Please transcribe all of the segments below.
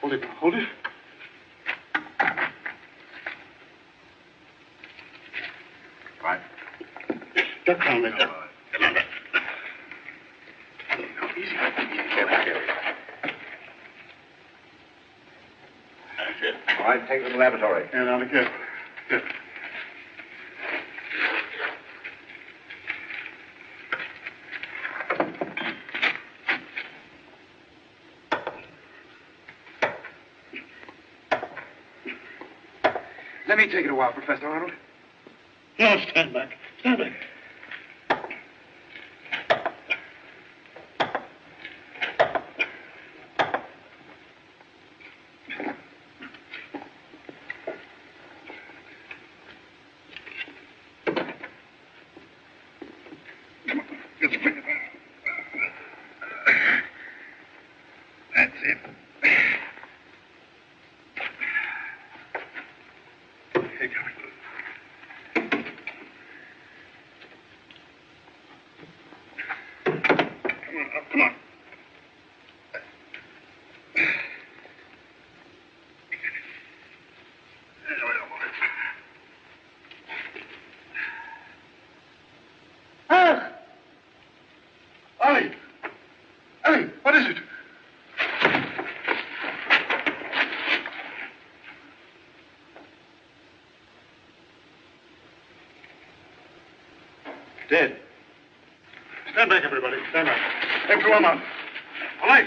Hold it, hold it. Right. Duck down there. Duck. Come on. Easy. Careful. That's it. All right, take it to the laboratory. Yeah, now be careful. Careful. Let me take it a while, Professor Arnold. No, stand back. Stand back. That's it. Here, come Come on. Ah! Ollie! Ollie, what is it? Dead. Stand back, everybody. Stand back. Everyone out. All right.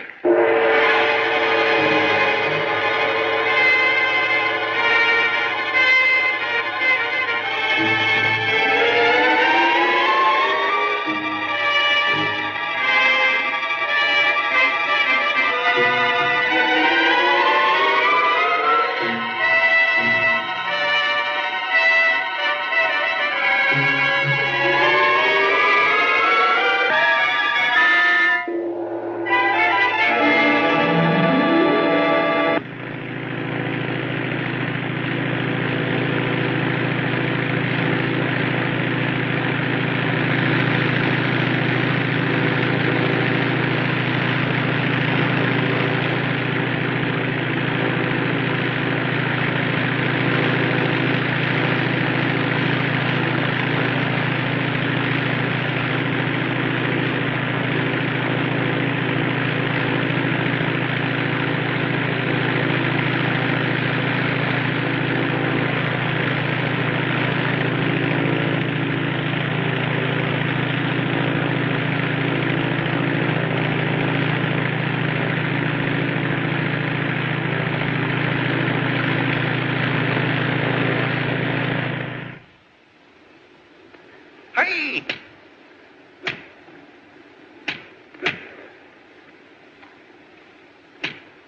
Hey!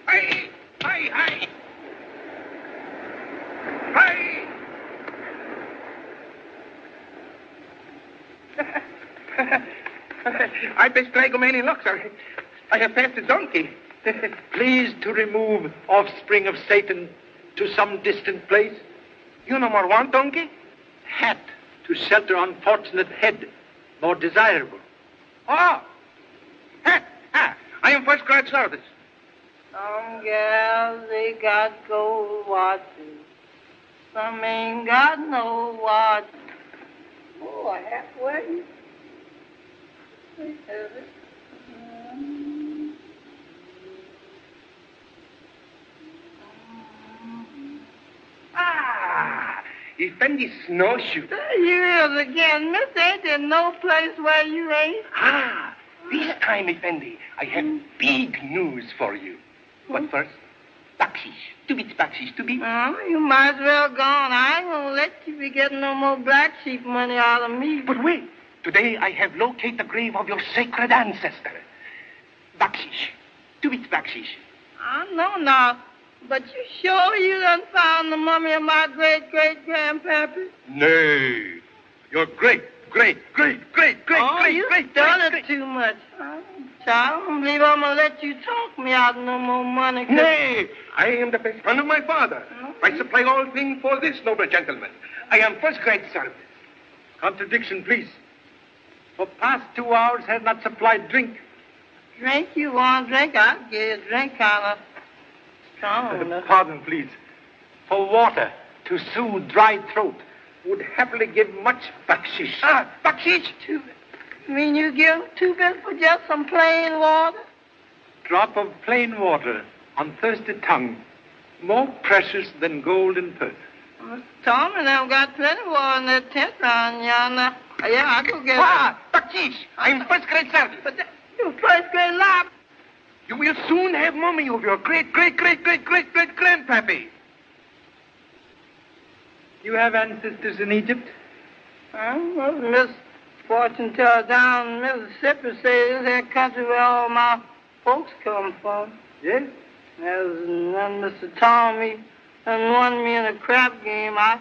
Hey! Hey! Hey! Hey! I best drag many locks. I have passed a donkey. Please to remove offspring of Satan to some distant place. You no more want donkey? Hat to shelter unfortunate head, more desirable. Oh! I am first class service. Some gals, they got gold watches. Some ain't got no watch. Oh, a hat wedding. They have it. Effendi snowshoe. There you is again, miss. Ain't there no place where you ain't? This time, Effendi, I have big news for you. But first, bakshish. 2 bits bakshish, 2 bits. You might as well go on. I ain't gonna let you be getting no more black sheep money out of me. But wait. Today I have located the grave of your sacred ancestor. Bakshish. 2 bits bakshish. I know now. But you sure you done found the mummy of my great-great-grandpappy? Nay. Your great. Oh, you done it too much. I don't believe I'm gonna let you talk me out of no more money. Nay, I am the best friend of my father. I supply all things for this noble gentleman. I am first grade service. Contradiction, please. For past 2 hours has not supplied drink. Drink you want drink? I'll give you a drink kind of strong. Pardon, please. For water to soothe dry throat. Would happily give much bakshish. Bakshish? You mean you give 2 bits for just some plain water? Drop of plain water on thirsty tongue. More precious than gold in purse. Tom and I've got plenty of water in that tent round yonder. Yeah, I'll go get it. Bakshish! I'm first-grade servant. But you first-grade lab. You will soon have mummy of your great-great-great-great-great-great-grandpappy. You have ancestors in Egypt? Well, Miss Fortune teller down in Mississippi says this is that country where all my folks come from. Yes. Then Mr. Tommy and won me in a crap game. I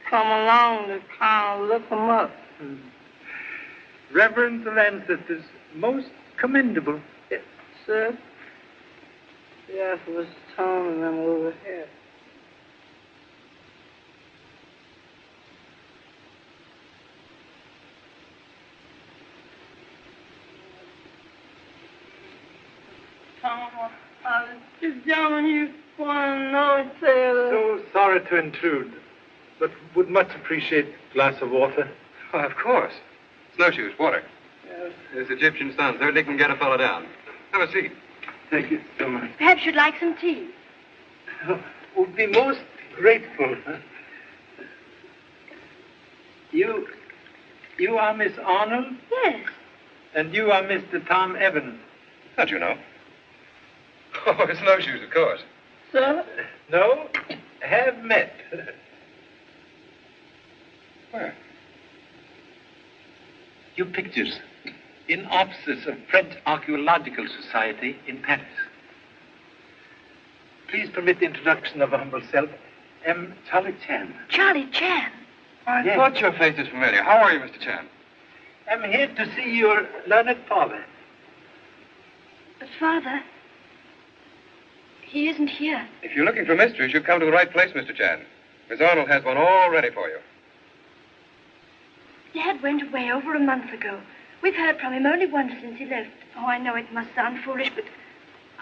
come along to kind of look 'em up. Reverence of ancestors, most commendable. Yes, sir. Yes, Mr. Tommy and them over here. This gentleman you want to know, sailor. So sorry to intrude, but would much appreciate a glass of water. Oh, of course. Snowshoes, water. Yes. This Egyptian sun certainly can get a fellow down. Have a seat. Thank you so much. Perhaps you'd like some tea. Would be most grateful. You are Miss Arnold, Yes. and you are Mr. Tom Evans. How'd you know? Oh, snowshoes, of course. Sir? No, have met. Where? Your pictures in offices of French Archaeological Society in Paris. Please permit the introduction of a humble self, M. Charlie Chan. Charlie Chan. I Yes. thought your face was familiar. How are you, Mr. Chan? I'm here to see your learned father. But, Father, he isn't here. If you're looking for mysteries, you've come to the right place, Mr. Chan. Miss Arnold has one all ready for you. Dad went away over a month ago. We've heard from him only once since he left. Oh, I know it must sound foolish, but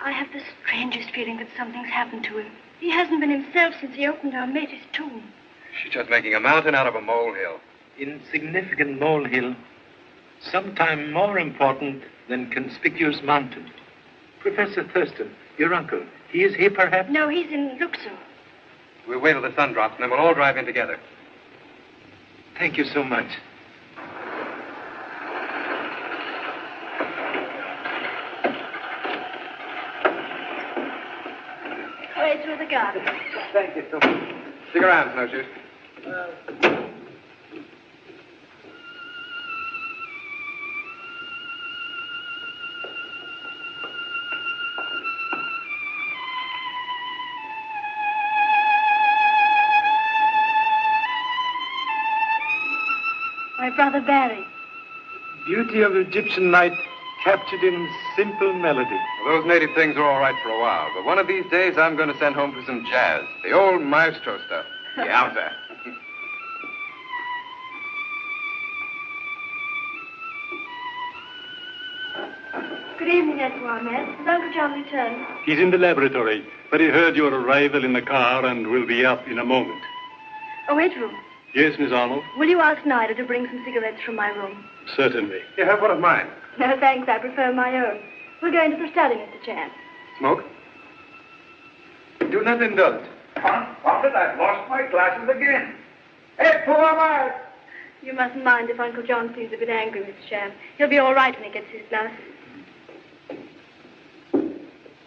I have the strangest feeling that something's happened to him. He hasn't been himself since he opened our mate's tomb. She's just making a mountain out of a molehill. Insignificant molehill, sometime more important than conspicuous mountain. Professor Thurston, your uncle, he is here perhaps? No, he's in Luxor. We'll wait till the sun drops, and then we'll all drive in together. Thank you so much. Way through the garden. Thank you so much. Stick around, Snowshoes. My brother Barry. Beauty of Egyptian night captured in simple melody. Well, those native things are all right for a while, but one of these days I'm going to send home for some jazz. The old maestro stuff. Yowza. Good evening, Edward Ahmed. Has Uncle John returned? He's in the laboratory, but he heard your arrival in the car and will be up in a moment. Oh, Edward, Yes, Miss Arnold? will you ask Nida to bring some cigarettes from my room? Certainly. You have one of mine. No, thanks. I prefer my own. We're going to the study, Mr. Chan. Smoke? Do not indulge. Confound it, I've lost my glasses again. Hey, pull them out. You mustn't mind if Uncle John seems a bit angry, Mr. Chan. He'll be all right when he gets his glasses.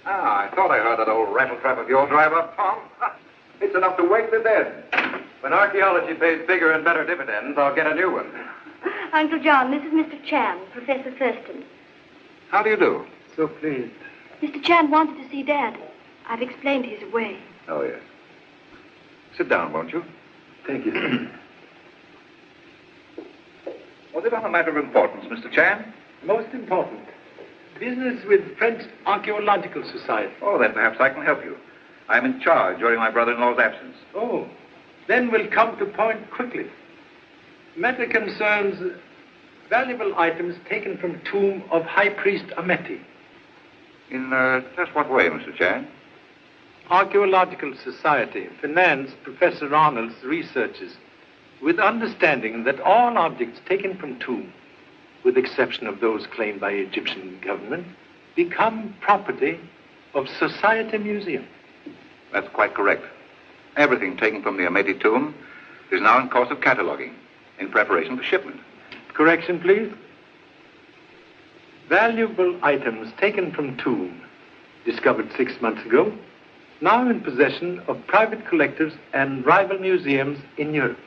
Ah, I thought I heard that old rattletrap of yours drive up, Tom. It's enough to wake the dead. When archaeology pays bigger and better dividends, I'll get a new one. Uncle John, this is Mr. Chan, Professor Thurston. How do you do? So pleased. Mr. Chan wanted to see Dad. I've explained he's away. Oh, yes. Sit down, won't you? Thank you. Was it on a matter of importance, Mr. Chan? Most important. Business with French Archaeological Society. Oh, then perhaps I can help you. I'm in charge during my brother-in-law's absence. Oh, then we'll come to point quickly. Matter concerns valuable items taken from tomb of High Priest Ameti. In just what way, Mr. Chan? Archaeological Society financed Professor Arnold's researches with understanding that all objects taken from tomb, with exception of those claimed by Egyptian government, become property of Society Museum. That's quite correct. Everything taken from the Ameti tomb is now in course of cataloging in preparation for shipment. Correction, please. Valuable items taken from tomb, discovered 6 months ago, now in possession of private collectors and rival museums in Europe.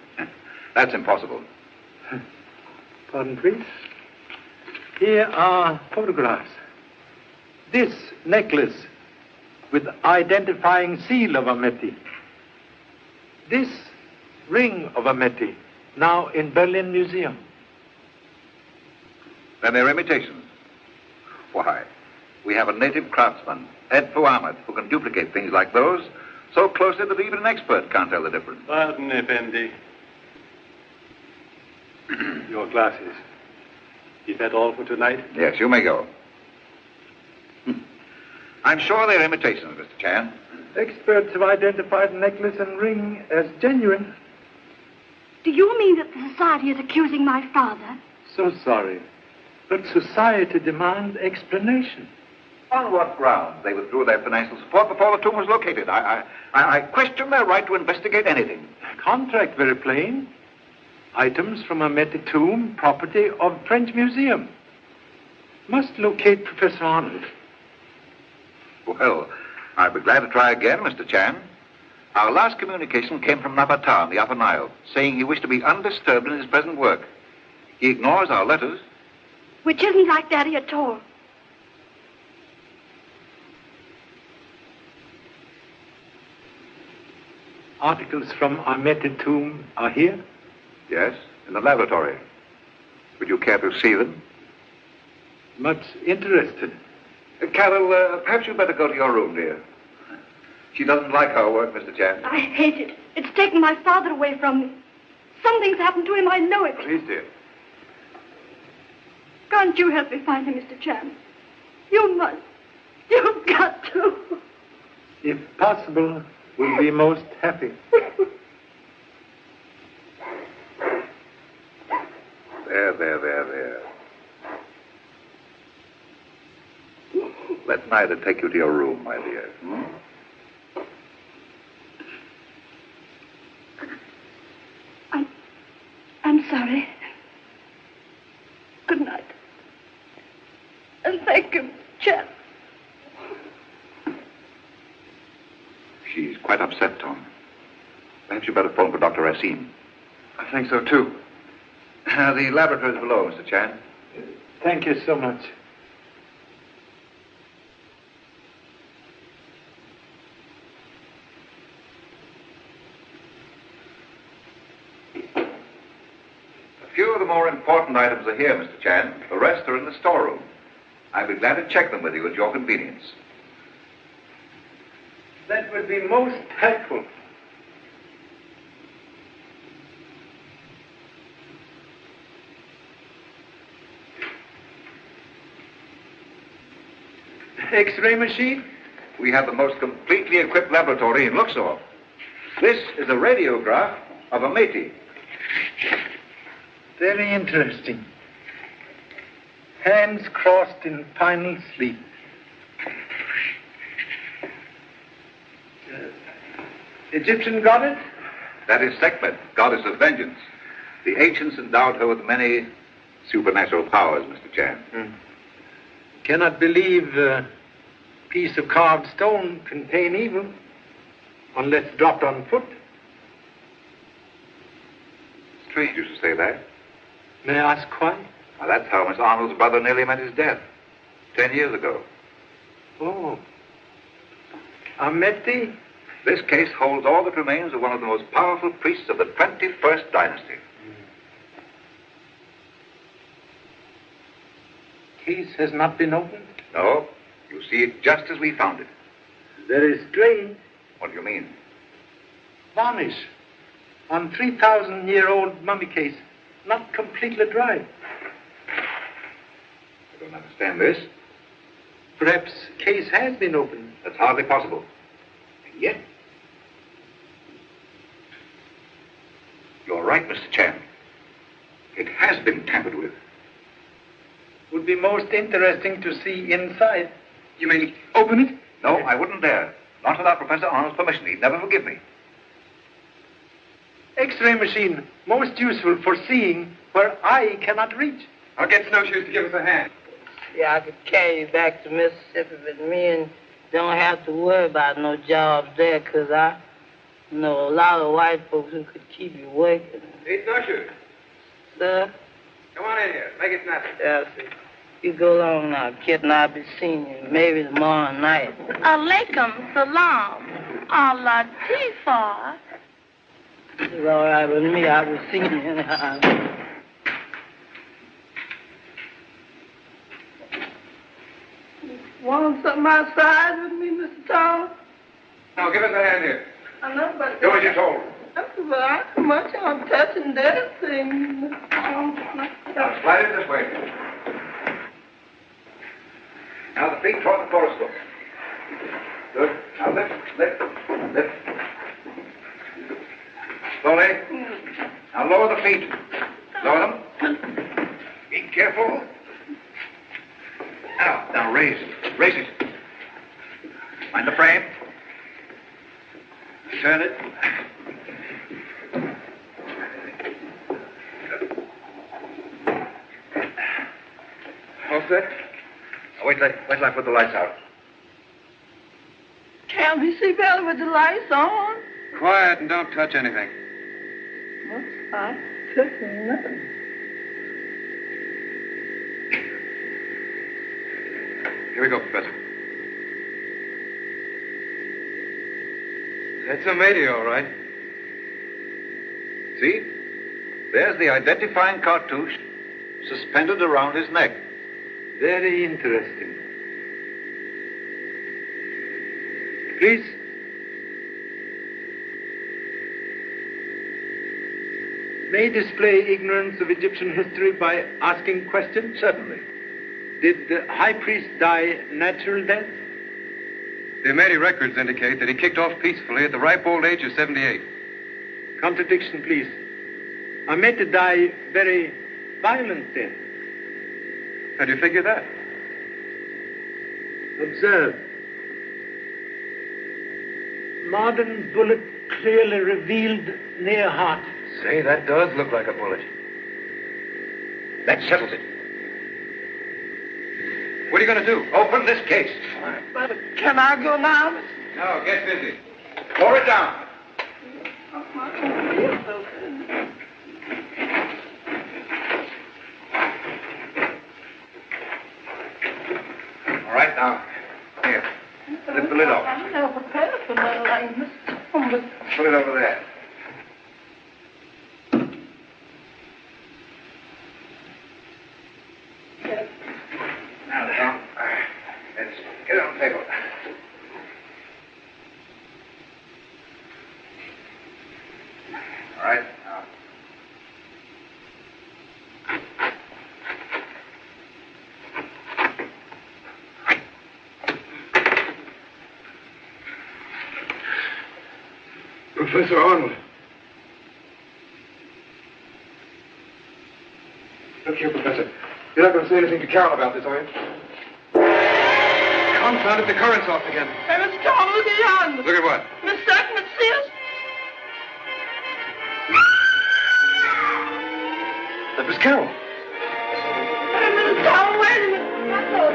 That's impossible. Pardon, please. Here are photographs. This necklace with identifying seal of Ameti. This ring of Ameti, now in Berlin Museum. Then they're imitations. Why, we have a native craftsman, Ed Fuamet, who can duplicate things like those so closely that even an expert can't tell the difference. Pardon, Effendi. Your glasses. Is that all for tonight? Yes, you may go. I'm sure they're imitations, Mr. Chan. Experts have identified the necklace and ring as genuine. Do you mean that the society is accusing my father? So sorry, but society demands explanation. On what grounds they withdrew their financial support before the tomb was located? I question their right to investigate anything. Contract very plain. Items from Ameti tomb, property of French Museum. Must locate Professor Arnold. Well, I'll be glad to try again, Mr. Chan. Our last communication came from Napata in the Upper Nile, saying he wished to be undisturbed in his present work. He ignores our letters. Which isn't like Daddy at all. Articles from Ameti tomb are here? Yes, in the laboratory. Would you care to see them? Much interested. Carol, perhaps you'd better go to your room, dear. She doesn't like our work, Mr. Chan. I hate it. It's taken my father away from me. Something's happened to him, I know it. Please, dear. Can't you help me find him, Mr. Chan? You must. You've got to. If possible, we'll be most happy. There. Let neither take you to your room, my dear. I'm sorry. Good night. And thank you, Chan. She's quite upset, Tom. Perhaps you'd better phone for Dr. Racine. I think so, too. The laboratory's below, Mr. Chan. Thank you so much. A few of the more important items are here, Mr. Chan. The rest are in the storeroom. I'd be glad to check them with you at your convenience. That would be most helpful. X-ray machine? We have the most completely equipped laboratory in Luxor. This is a radiograph of Ameti. Very interesting. Hands crossed in final sleep. Egyptian goddess? That is Sekhmet, goddess of vengeance. The ancients endowed her with many supernatural powers, Mr. Chan. Cannot believe a piece of carved stone contain evil, unless dropped on foot. Strange you should say that. May I ask why? Now, that's how Miss Arnold's brother nearly met his death. 10 years ago. Oh. Ameti? This case holds all that remains of one of the most powerful priests of the 21st dynasty. Case has not been opened? No. You see it just as we found it. Very strange. What do you mean? Varnish on 3,000-year-old mummy case, not completely dry. don't understand this. Perhaps case has been opened. That's hardly possible. And yet... You're right, Mr. Chan. It has been tampered with. Would be most interesting to see inside. You mean open it? No, I wouldn't dare. Not without Professor Arnold's permission. He'd never forgive me. X-ray machine, most useful for seeing where eye cannot reach. I'll get Snowshoes to give us a hand. Yeah, I could carry you back to Mississippi with me and don't have to worry about no jobs there, 'cause I know a lot of white folks who could keep you working. Hey, Snowshoes. Sir? Come on in here. Make it snappy. Yes, sir. You go along now, kid, and I'll be seeing you maybe tomorrow night. Alaikum salam. Allah Tifa. It's all right with me. I will see you anyhow. Want something outside with me, Mr. Tom? Now, give us a hand here. I know, but... Do as you're told. But I too much on touching that thing. Now, slide it this way. Now, the feet toward the coruscant. Good. Now, lift. Slowly. Now, lower the feet. Lower them. Be careful. Now, raise it. Raise it. Mind the frame. Turn it. All set? Now, wait till I put the lights out. Can't we see better with the lights on? Quiet and don't touch anything. What's I touching nothing? Here we go, Professor. That's a matey, all right. See? There's the identifying cartouche suspended around his neck. Very interesting. Please. May display ignorance of Egyptian history by asking questions? Certainly. Did the high priest die natural death? The Amedi records indicate that he kicked off peacefully at the ripe old age of 78. Contradiction, please. Ahmed died very violent death. How do you figure that? Observe. Modern bullet clearly revealed near heart. Say, that does look like a bullet. That settles it. What are you going to do? Open this case. All right. But can I go now? No, get busy. Pour it down. I don't feel so good. All right, now. Here. Lift the lid off. I'm never prepared for nothing like this. Put it over there. Now, Tom, let's get it on the table. All right, now. Professor Arnold. Look here, Professor. You're not going to say anything to Carol about this, are you? Confound it, the current's off again. Hey, Mr. Tom, look at yonder. Look at what? Miss Sackman, see us? That was Carol. Hey, Mr. Tom, wait a minute. I thought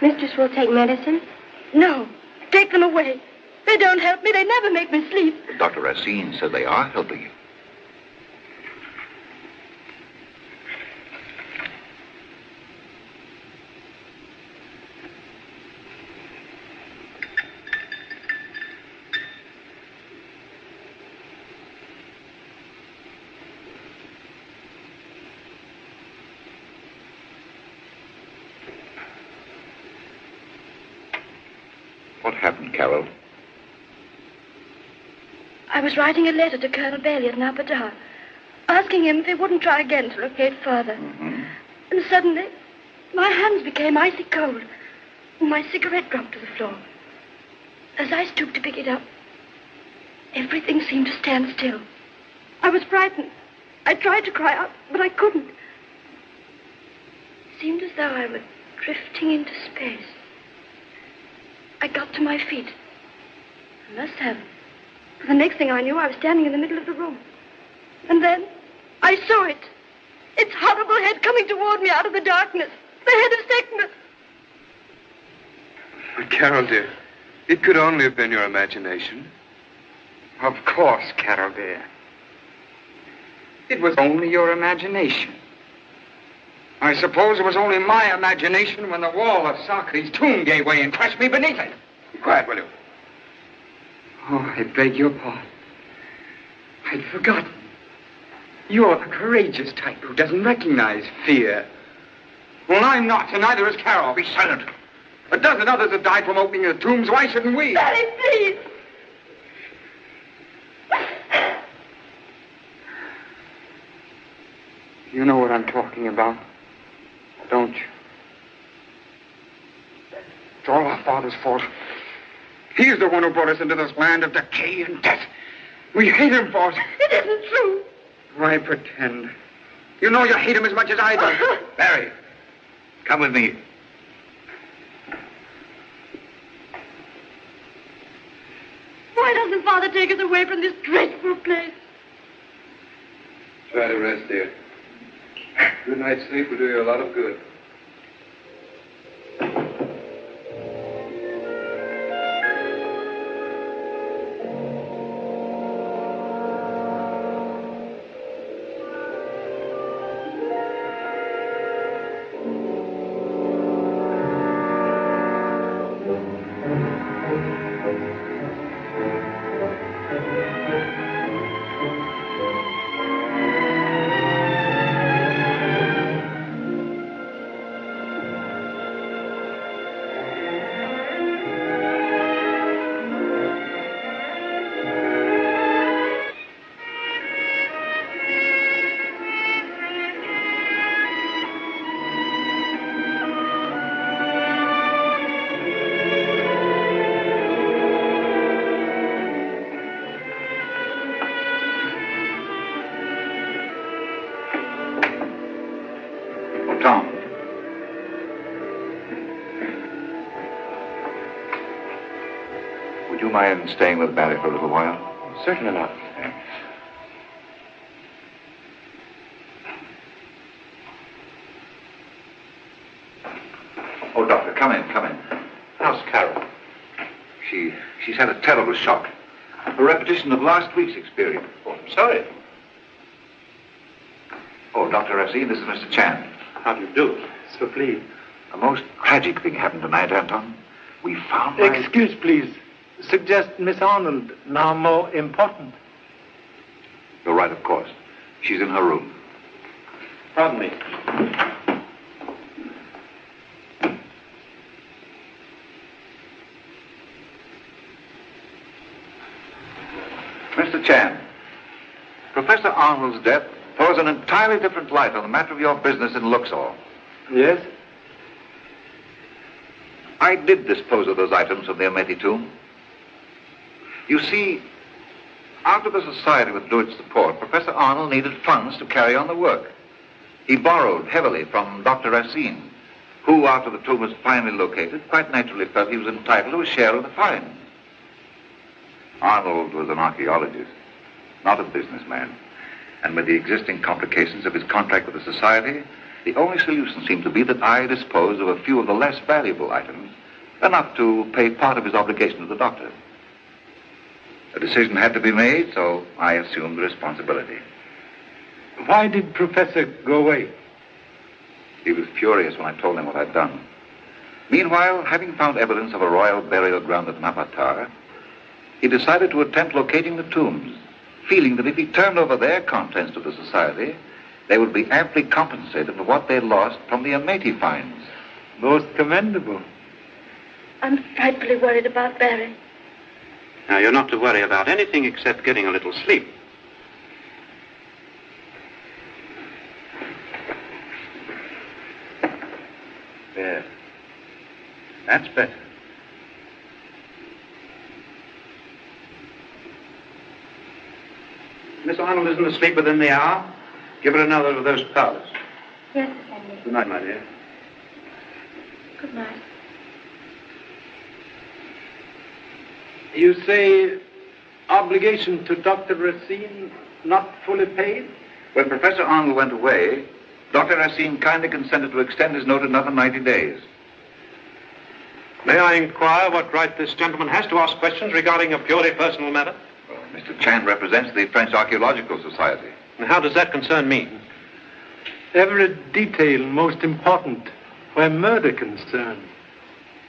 Mistress will take medicine? No. Take them away. They don't help me. They never make me sleep. Dr. Racine said they are helping you. happened, Carol? I was writing a letter to Colonel Bailey at Napadar, asking him if he wouldn't try again to locate further. Mm-hmm. And suddenly, my hands became icy cold, and my cigarette dropped to the floor. As I stooped to pick it up, everything seemed to stand still. I was frightened. I tried to cry out, but I couldn't. It seemed as though I were drifting into space. I got to my feet. I must have. For the next thing I knew, I was standing in the middle of the room. And then I saw it. Its horrible head coming toward me out of the darkness. The head of sickness. But Carol, dear, it could only have been your imagination. Of course, Carol, dear. It was only your imagination. I suppose it was only my imagination when the wall of Socrates' tomb gave way and crushed me beneath it. Be quiet, will you? Oh, I beg your pardon. I'd forgotten. You're the courageous type who doesn't recognize fear. Well, I'm not, and neither is Carol. Be silent. A dozen others have died from opening the tombs. Why shouldn't we? Daddy, please. You know what I'm talking about, don't you? It's all our father's fault. He's the one who brought us into this land of decay and death. We hate him for it. It isn't true. Why pretend? You know you hate him as much as I do. Barry, come with me. Why doesn't Father take us away from this dreadful place? Try to rest, dear. Good night's sleep will do you a lot of good. Tom. Would you mind staying with Barry for a little while? Certainly not. Thanks. Oh, Doctor, come in, come in. How's Carol? She's had a terrible shock. A repetition of last week's experience. Oh, I'm sorry. Oh, Dr. Racine, this is Mr. Chan. How do you do? So pleased. A most tragic thing happened tonight, Anton. We found Excuse, please. Suggest Miss Arnold now more important. You're right, of course. She's in her room. Pardon me. Mr. Chan, Professor Arnold's death throws an entirely different light on the matter of your business in Luxor. Yes? I did dispose of those items from the Ameti tomb. You see, after the society withdrew its support, Professor Arnold needed funds to carry on the work. He borrowed heavily from Dr. Racine, who, after the tomb was finally located, quite naturally felt he was entitled to a share of the finds. Arnold was an archaeologist, not a businessman. And with the existing complications of his contract with the society, the only solution seemed to be that I dispose of a few of the less valuable items, enough to pay part of his obligation to the doctor. A decision had to be made, so I assumed the responsibility. Why did Professor go away? He was furious when I told him what I'd done. Meanwhile, having found evidence of a royal burial ground at Napatar, he decided to attempt locating the tombs, feeling that if he turned over their contents to the society, they would be amply compensated for what they lost from the Ameti finds. Most commendable. I'm frightfully worried about Barry. Now, you're not to worry about anything except getting a little sleep. There. That's better. Miss Arnold isn't asleep within the hour. Give her another of those powders. Yes, Henry. Good night, my dear. Good night. You say obligation to Dr. Racine not fully paid? When Professor Arnold went away, Dr. Racine kindly consented to extend his note another 90 days. May I inquire what right this gentleman has to ask questions regarding a purely personal matter? Well, Mr. Chan represents the French Archaeological Society. And how does that concern me? Every detail most important where murder concerned.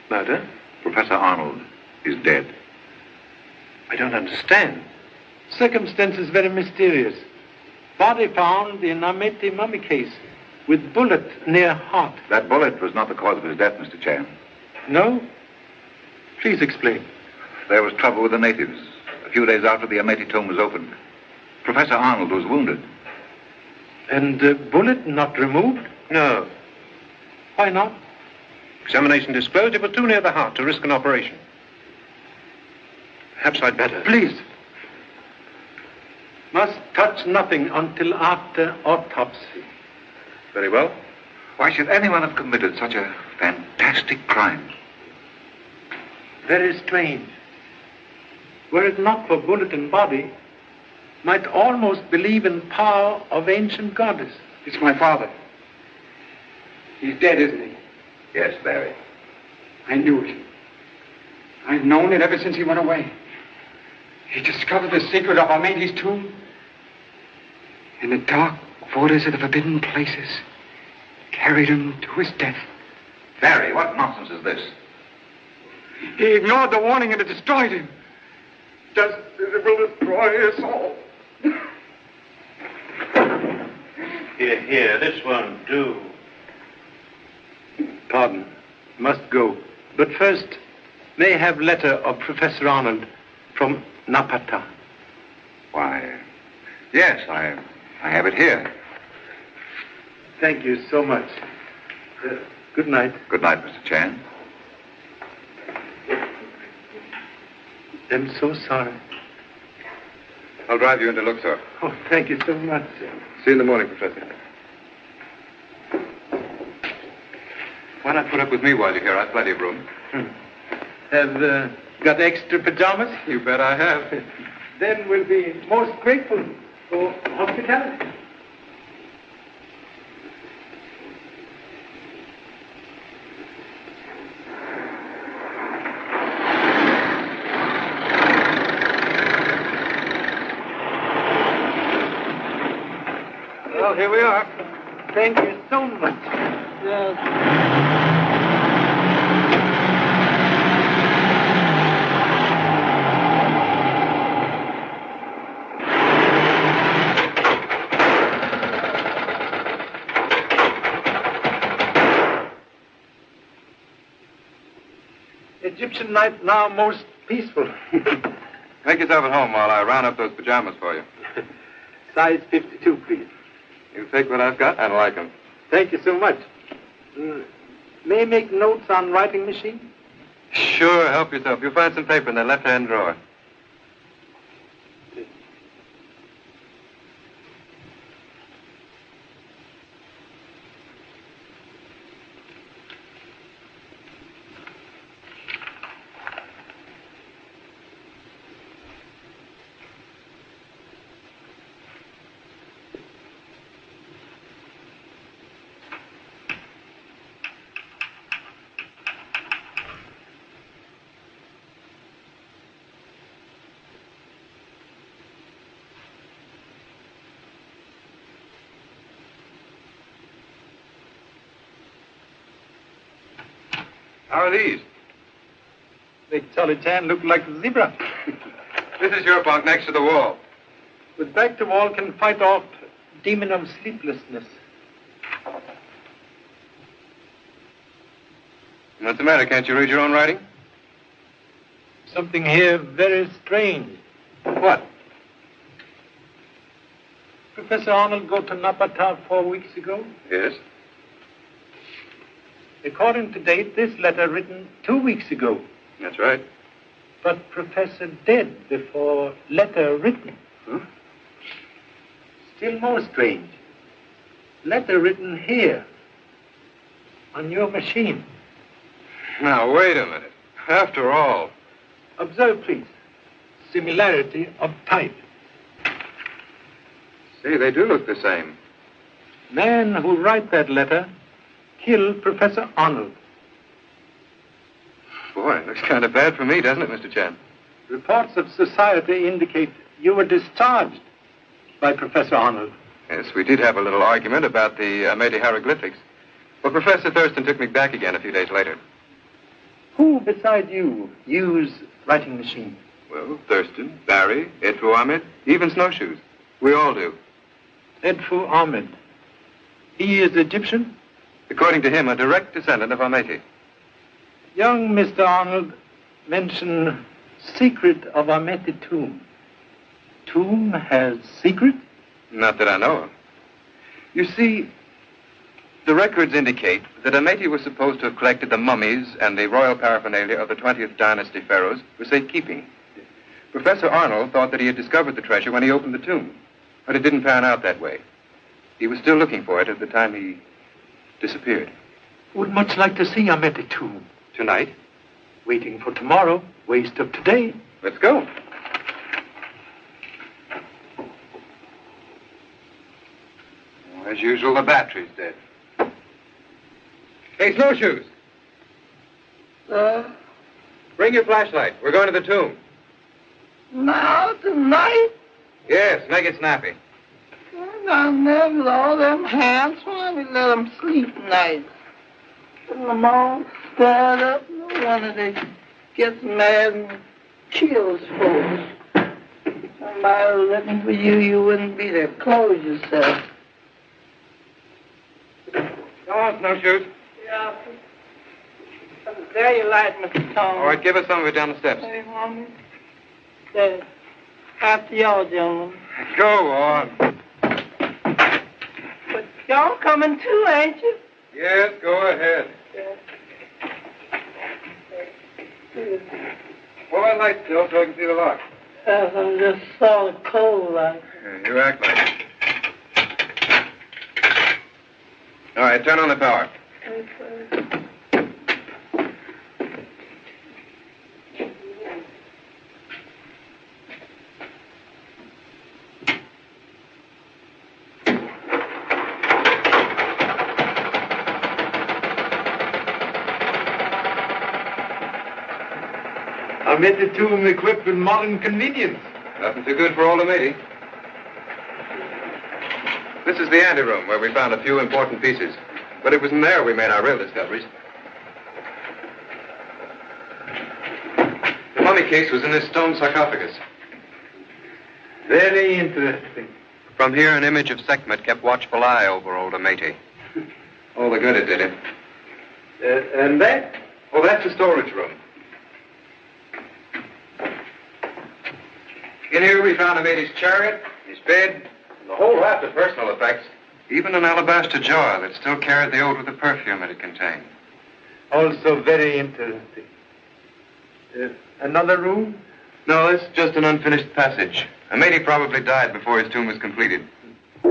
Murder? Professor Arnold is dead. I don't understand. Circumstances very mysterious. Body found in Ameti mummy case with bullet near heart. That bullet was not the cause of his death, Mr. Chan. No? Please explain. There was trouble with the natives. A few days after the Ameti tomb was opened, Professor Arnold was wounded. And the bullet not removed? No. Why not? Examination disclosed it was too near the heart to risk an operation. Perhaps I'd better. Please. Must touch nothing until after autopsy. Very well. Why should anyone have committed such a fantastic crime? Very strange. Were it not for bullet and body, might almost believe in power of ancient goddess. It's my father. He's dead, isn't he? Yes, Barry. I knew it. I've known it ever since he went away. He discovered the secret of Ameti's tomb. In the dark waters of the forbidden places, carried him to his death. Barry, what nonsense is this? He ignored the warning and it destroyed him. Just as it will destroy us all. Here, this one, do. Pardon. Must go. But first, may I have letter of Professor Arnold from Napata. Why, yes, I have it here. Thank you so much. Good night. Good night, Mr. Chan. I'm so sorry. I'll drive you into Luxor. Oh, thank you so much. See you in the morning, Professor. Why not put up with me while you're here? I've plenty of room. Have got extra pajamas? You bet I have. Then we'll be most grateful for hospitality. Well, here we are. Thank you so much. Egyptian night now most peaceful. Make yourself at home while I round up those pajamas for you. Size 52, please. You take what I've got? I don't like them. Thank you so much. May I make notes on writing machine? Sure, help yourself. You'll find some paper in that left-hand drawer. How are these? Make Charlie Chan look like a zebra. This is your bunk next to the wall. With back to wall can fight off demon of sleeplessness. What's the matter? Can't you read your own writing? Something here very strange. What? Professor Arnold go to Napata 4 weeks ago? Yes. According to date, this letter written 2 weeks ago. That's right. But Professor dead before letter written. Huh? Still more strange. Letter written here. On your machine. Now, wait a minute. After all... Observe, please. Similarity of type. See, they do look the same. Man who write that letter killed Professor Arnold. Boy, it looks kind of bad for me, doesn't it, Mr. Chen? Reports of society indicate you were discharged by Professor Arnold. Yes, we did have a little argument about the Ameti hieroglyphics. But Professor Thurston took me back again a few days later. Who beside you use writing machine? Well, Thurston, Barry, Edfu Ahmed, even Snowshoes. We all do. Edfu Ahmed. He is Egyptian? According to him, a direct descendant of Ameti. Young Mr. Arnold mentioned secret of Ameti tomb. Tomb has secret? Not that I know of. You see, the records indicate that Ameti was supposed to have collected the mummies and the royal paraphernalia of the 20th dynasty pharaohs for safekeeping. Professor Arnold thought that he had discovered the treasure when he opened the tomb, but it didn't pan out that way. He was still looking for it at the time he disappeared. Would much like to see Ameti tomb. Tonight? Waiting for tomorrow. Waste of today. Let's go. As usual, the battery's dead. Hey, Snowshoes. Bring your flashlight. We're going to the tomb. Now, tonight? Yes, make it snappy. I never all them hands. Why we let them sleep nights? Putting them all stirred up. No wonder they gets mad and kills folks. Somebody was looking for you, you wouldn't be there. Close yourself. Come on, Snowshoes. Yeah. There you light, Mr. Tom. All right, give us some of it down the steps. Hey, Mommy. There. After y'all, gentlemen. Go on. But y'all coming too, ain't you? Yes, go ahead. Pull that light still so I can see the lock. Yes, I'm just sort of cold like. Yeah, you act like it. All right, turn on the power. Ameti tomb equipped with modern convenience. Nothing too good for old Ameti. This is the anteroom where we found a few important pieces. But it was in there we made our real discoveries. The mummy case was in this stone sarcophagus. Very interesting. From here, an image of Sekhmet kept watchful eye over old Ameti. All the good it did him. And that? Oh, that's the storage room. In here we found Ameti's chariot, his bed, and the whole raft of personal effects. Even an alabaster jar that still carried the odor of the perfume that it contained. Also very interesting. Another room? No, it's just an unfinished passage. Ameti probably died before his tomb was completed. I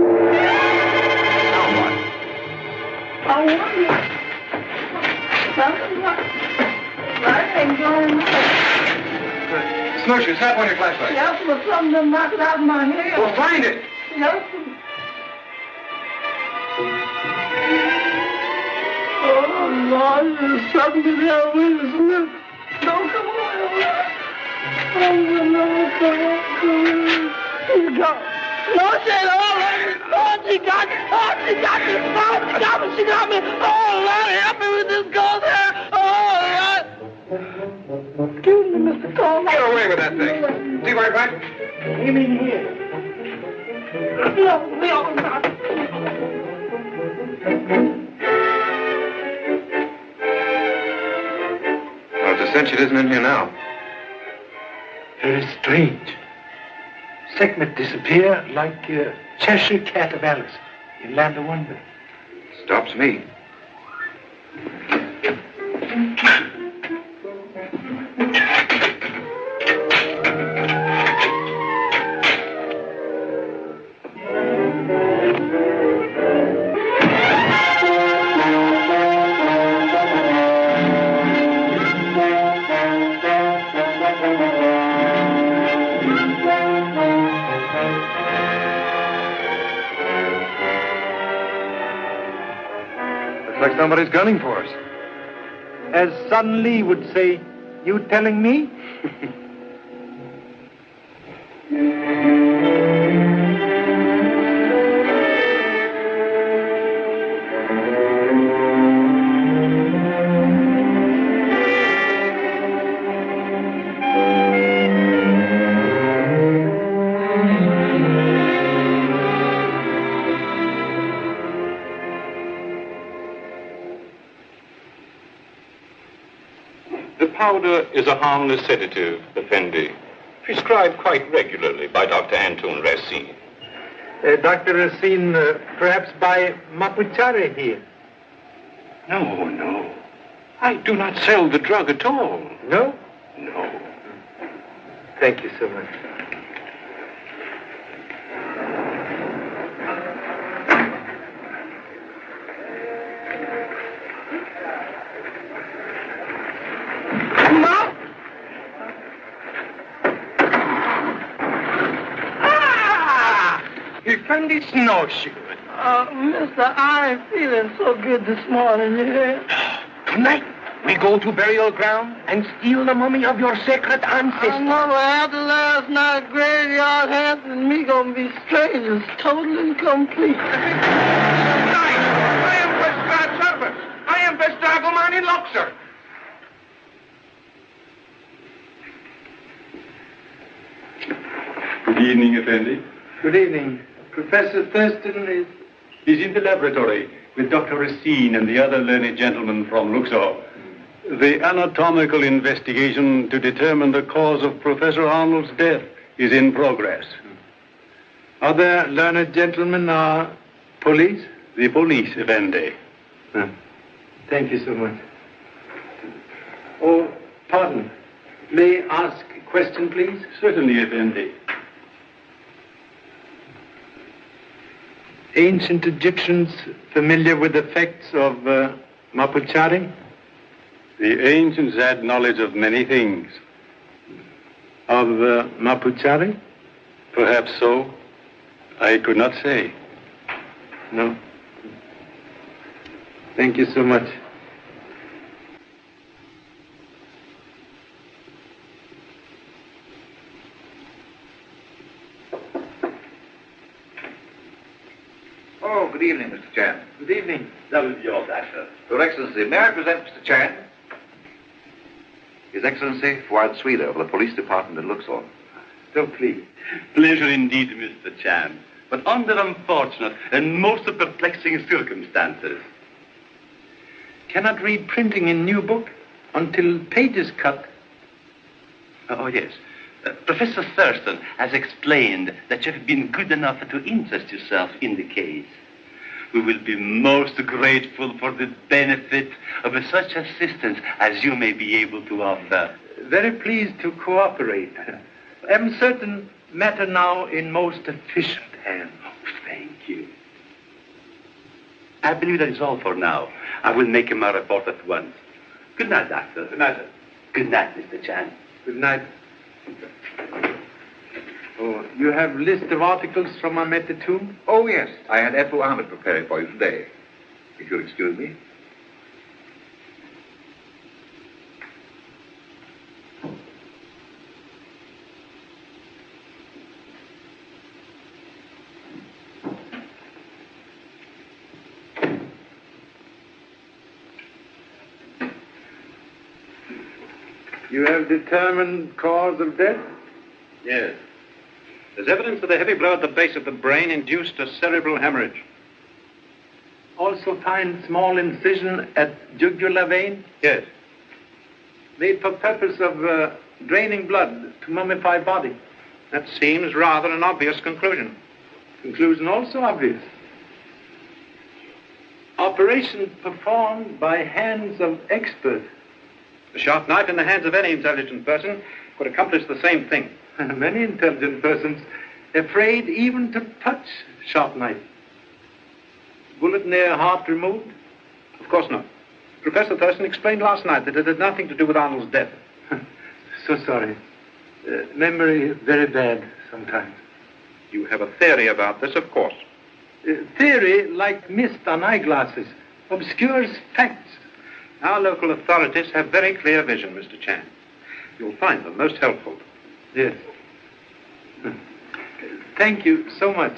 wonder. Something like ain't going on. Snowshoe, snap on your flashlight. Yes, but something done knocked it out of my head. Well, find it. Yes. Oh, Lord, there's something there with us. Don't come on. Oh, no, come on. He's gone. No, she ain't all right. Oh, she got me. Oh, she got me. Oh, she got me. She got me. Oh, Lord, help me with this ghost hair. Oh, Lord. Excuse me, Mr. Coleman. Get away with that thing. See where it went? Give me here. No, not. Well, it's a cinch it isn't in here now. Very strange. Sekhmet disappear like Cheshire Cat of Alice in Land of Wonder. Stops me. Like somebody's gunning for us. As Sun Lee would say, you telling me? The powder is a harmless sedative, Effendi, prescribed quite regularly by Dr. Anton Racine. Dr. Racine, perhaps by Mapuchari here. No, no. I do not sell the drug at all. No? No. Thank you so much. Effendi snowshoe. Mister, I ain't feeling so good this morning, you hear? Tonight, we go to burial ground and steal the mummy of your sacred ancestor. I know, but after last night, graveyard hands and me gonna be strangers, total and complete. I am Westgard Service. I am Vestagoman in Luxor. Good evening, Effendi. Good evening. Professor Thurston is... He's in the laboratory with Dr. Racine and the other learned gentleman from Luxor. The anatomical investigation to determine the cause of Professor Arnold's death is in progress. Other learned gentlemen are police? The police, Effendi. Thank you so much. Oh, pardon. May I ask a question, please? Certainly, Effendi. Ancient Egyptians familiar with the effects of Mapuchari? The ancients had knowledge of many things. Of Mapuchari? Perhaps so. I could not say. No. Thank you so much. Oh, good evening, Mr. Chan. Good evening. That was your doctor. Your Excellency, may I present Mr. Chan? His Excellency, Fuad Sweda of the Police Department in Luxor. So please. Pleasure indeed, Mr. Chan, but under unfortunate and most perplexing circumstances. Cannot read printing in new book until pages cut. Oh, yes. Professor Thurston has explained that you have been good enough to interest yourself in the case. We will be most grateful for the benefit of such assistance as you may be able to offer. Very pleased to cooperate. Am certain matter now in most efficient hands. Oh, thank you. I believe that is all for now. I will make my report at once. Good night, Doctor. Good night, sir. Good night, Mr. Chan. Good night. Oh, you have list of articles from Ahmed Tomb? Oh, yes. I had Efu Ahmed preparing for you today. If you'll excuse me. You have determined cause of death? Yes. There's evidence that a heavy blow at the base of the brain induced a cerebral hemorrhage. Also find small incision at jugular vein? Yes. Made for purpose of draining blood to mummify body. That seems rather an obvious conclusion. Conclusion also obvious. Operation performed by hands of expert. The sharp knife in the hands of any intelligent person could accomplish the same thing. Many intelligent persons afraid even to touch sharp knife. Bullet near heart removed? Of course not. Professor Thurston explained last night that it had nothing to do with Arnold's death. So sorry. Memory very bad sometimes. You have a theory about this, of course. Theory, like mist on eyeglasses, obscures facts. Our local authorities have very clear vision, Mr. Chan. You'll find them most helpful. Yes. Thank you so much.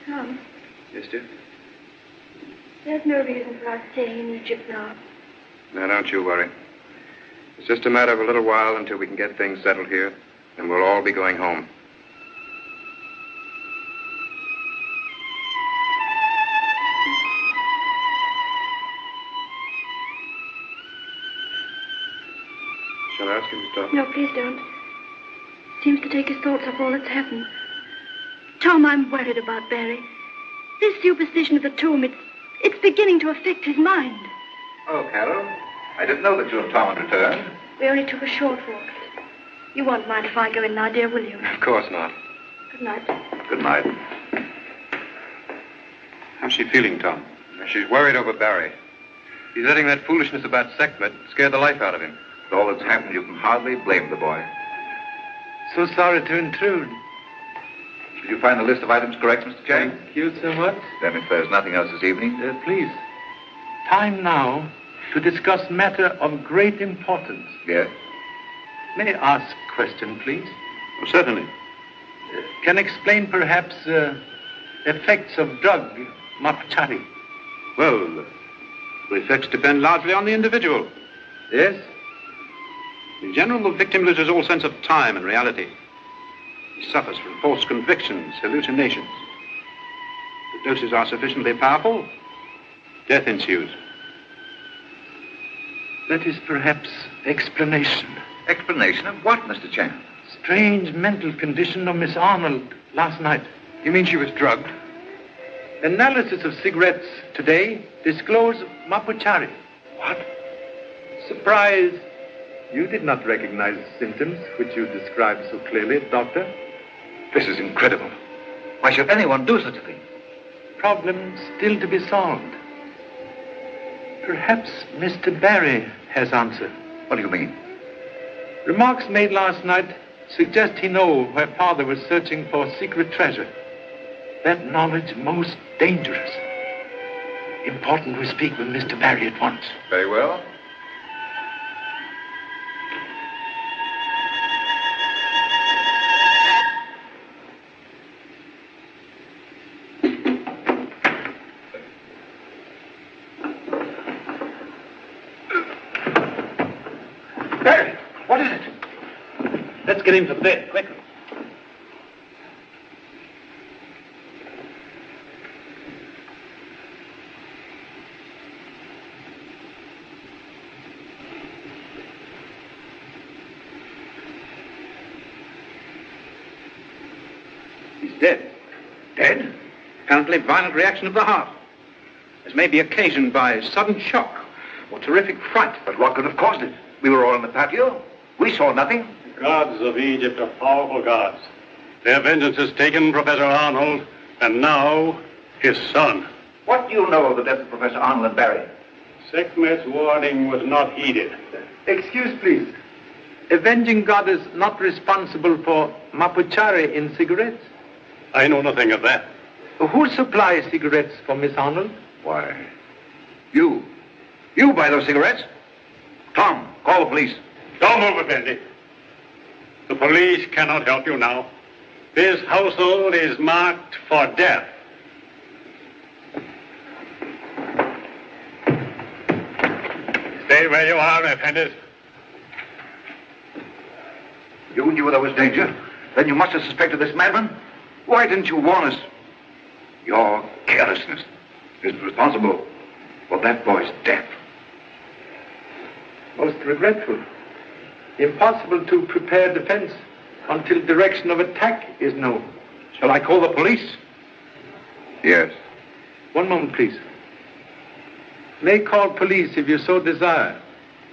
Tom, Yes, dear? there's no reason for our staying in Egypt now. Now, don't you worry. It's just a matter of a little while until we can get things settled here, and we'll all be going home. Shall I ask him to stop? No, please don't. Seems to take his thoughts off all that's happened. Tom, I'm worried about Barry. This superstition of the tomb, it's beginning to affect his mind. Oh, Carol, I didn't know that you and Tom had returned. We only took a short walk. You won't mind if I go in now, dear, will you? Of course not. Good night. Good night. How's she feeling, Tom? She's worried over Barry. He's letting that foolishness about Sekhmet scare the life out of him. With all that's happened, you can hardly blame the boy. So sorry to intrude. Did you find the list of items correct, Mr. Chang? Thank you so much. Then if there's nothing else this evening... Please. Time now to discuss matter of great importance. Yes? May I ask a question, please? Oh, certainly. Can explain perhaps effects of drug, mapchari. Well, the effects depend largely on the individual. Yes? In general, the victim loses all sense of time and reality. He suffers from false convictions, hallucinations. The doses are sufficiently powerful, death ensues. That is perhaps explanation. Explanation of what, Mr. Chan? Strange mental condition of Miss Arnold last night. You mean she was drugged? Analysis of cigarettes today disclosed mapuchari. What? Surprise. You did not recognize the symptoms which you described so clearly, Doctor. This is incredible. Why should anyone do such a thing? Problem still to be solved. Perhaps Mr. Barry has answer. What do you mean? Remarks made last night suggest he know where father was searching for secret treasure. That knowledge most dangerous. Important we speak with Mr. Barry at once. Very well. Barry, what is it? Let's get him to bed, quickly. He's dead. Dead? Apparently violent reaction of the heart. This may be occasioned by sudden shock or terrific fright. But what could have caused it? We were all in the patio. We saw nothing. The gods of Egypt are powerful gods. Their vengeance has taken Professor Arnold, and now his son. What do you know of the death of Professor Arnold and Barry? Sekhmet's warning was not heeded. Excuse, please. avenging goddess not responsible for mapuchari in cigarettes? I know nothing of that. Who supplies cigarettes for Miss Arnold? Why, you. You buy those cigarettes? Tom, call the police. Don't move, Effendi. The police cannot help you now. This household is marked for death. Stay where you are, Effendi. You knew there was danger. Then you must have suspected this madman. Why didn't you warn us? Your carelessness is responsible for that boy's death. Most regretful. Impossible to prepare defense until direction of attack is known. Shall I call the police? Yes. One moment, please. May call police if you so desire,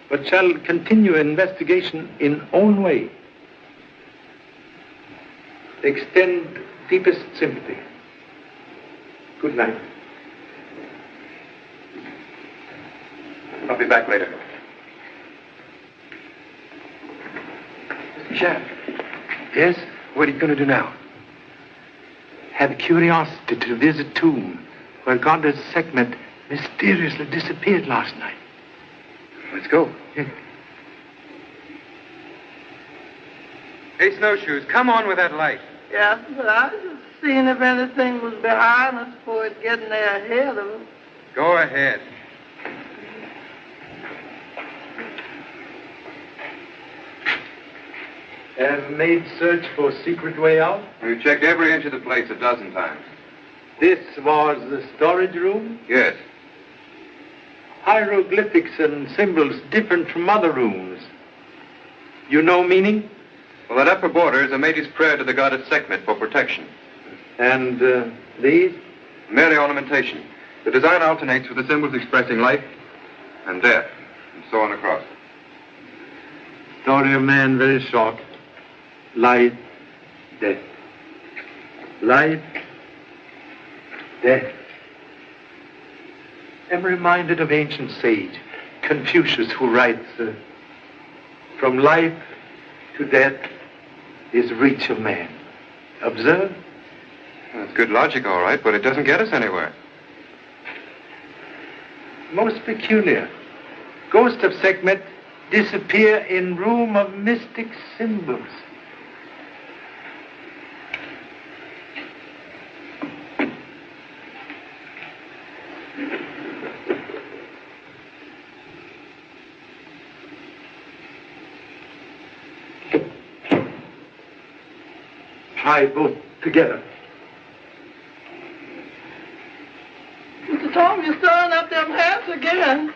but shall continue investigation in own way. Extend deepest sympathy. Good night. I'll be back later. Sheriff. Yes? What are you going to do now? Have the curiosity to visit tomb where Goddess Sekhmet mysteriously disappeared last night. Let's go. Yeah. Hey, Snowshoes, come on with that light. Yes, but I was just seeing if anything was behind us before it getting there ahead of us. Go ahead. Have made search for secret way out? We've checked every inch of the place a dozen times. This was the storage room? Yes. Hieroglyphics and symbols different from other rooms. You know meaning? Well, that upper border is a mate's prayer to the goddess Sekhmet for protection. And these? Merely ornamentation. The design alternates with the symbols expressing life and death, and so on across. Story of man very short. Life, death. Life, death. I'm reminded of ancient sage Confucius, who writes, from life to death is reach of man. Observe? That's good logic, all right, but it doesn't get us anywhere. Most peculiar. Ghost of Sekhmet disappear in room of mystic symbols. Tie both together. Mr. Tom, you're stirring up them hands again.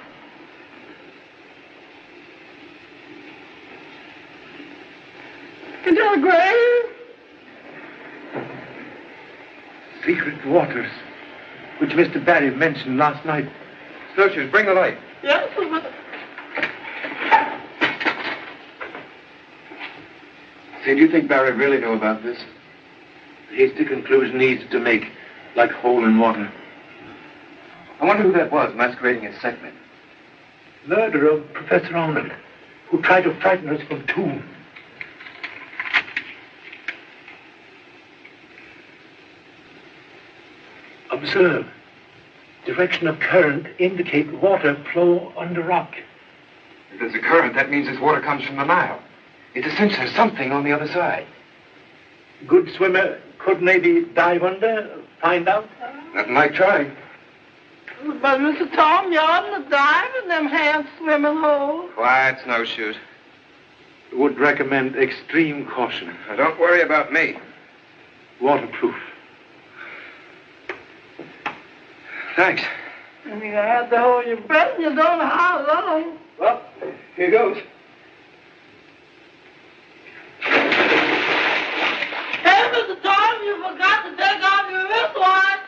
Into the grave? Secret waters, which Mr. Barry mentioned last night. Snowshoes, bring the light. Yes, but... Say, do you think Barry really knew about this? A hasty conclusion easy to make, like hole in water. I wonder who that was masquerading as Sekhmet. Murder of Professor Arnold, who tried to frighten us from tomb. Observe. Direction of current indicate water flow under rock. If there's a current, that means this water comes from the Nile. It's a sense there's something on the other side. Good swimmer could maybe dive under, find out? Nothing like trying. But, Mr. Tom, you oughtn't to dive in them hand swimming holes. Quiet, Snowshoes. Would recommend extreme caution. Now, don't worry about me. Waterproof. Thanks. I mean, I had to hold your breath and you don't know how long. Well, here goes. Hey, Mr. Tom, you forgot to take off your wristwatch.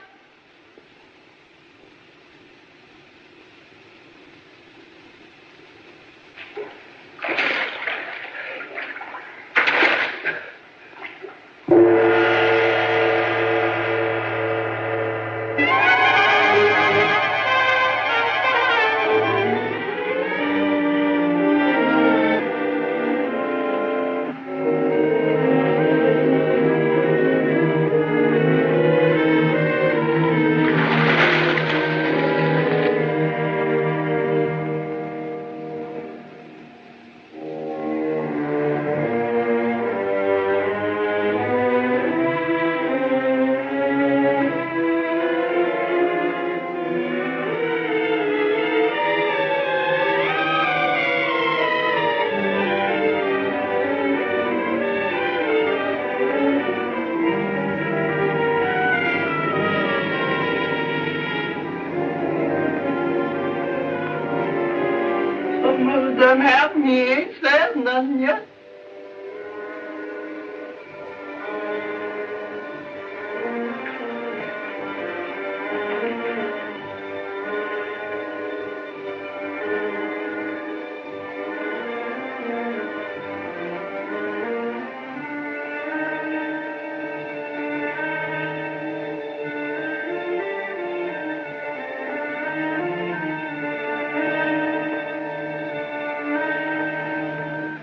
Well, it done happened. He ain't said nothing yet.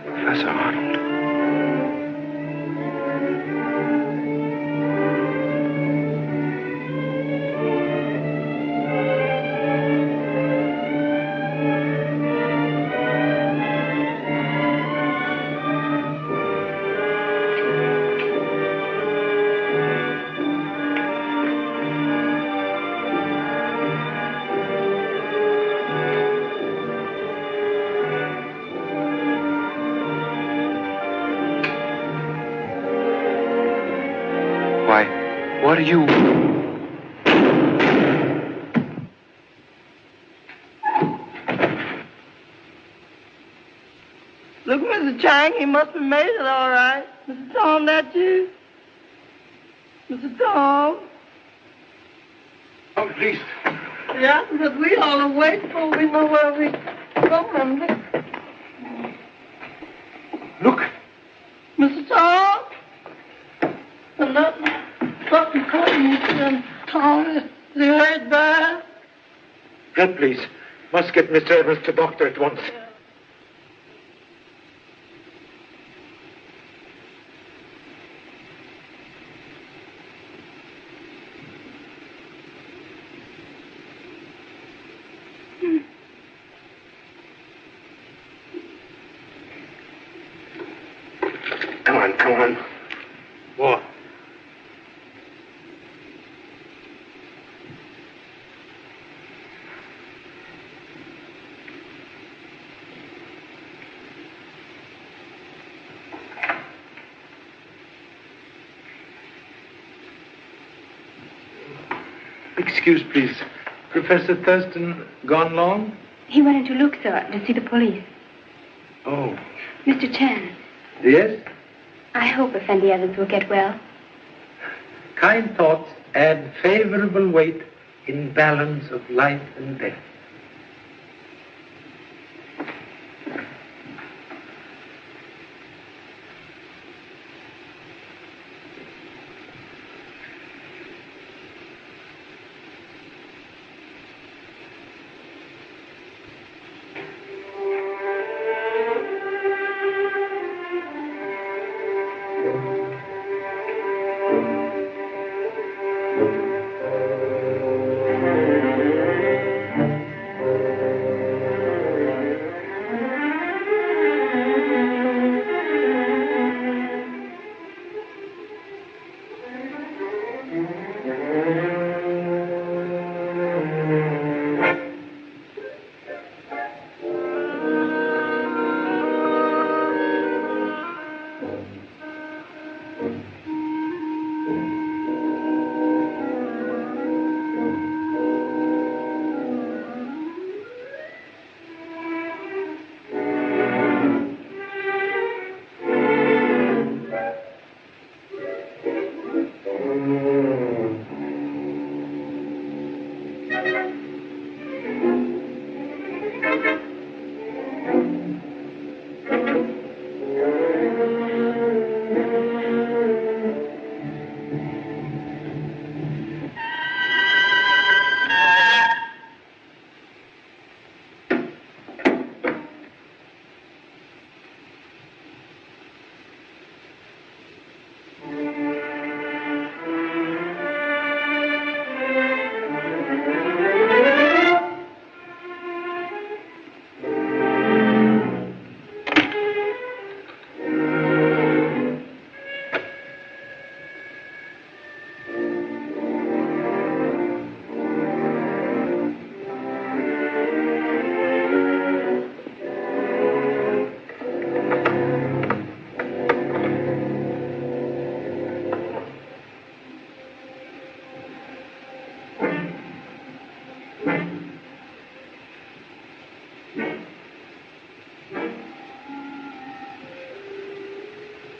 Professor Arnold. Why, what are you... Look, Mr. Chang, he must have made it all right. Mr. Tom, that you? Mr. Tom? Oh, please. Yeah, because we all are waiting for we know where we going. Look. Mr. Tom? And something cutting Mr. Tom. Is he hurt bad? Help, please. Must get Mr. Evans to doctor at once. Come on. What? Excuse, please. Professor Thurston gone long? He went in to look, sir, to see the police. Oh. Mr. Chan, Yes? I hope Effendi Evans will get well. Kind thoughts add favorable weight in balance of life and death.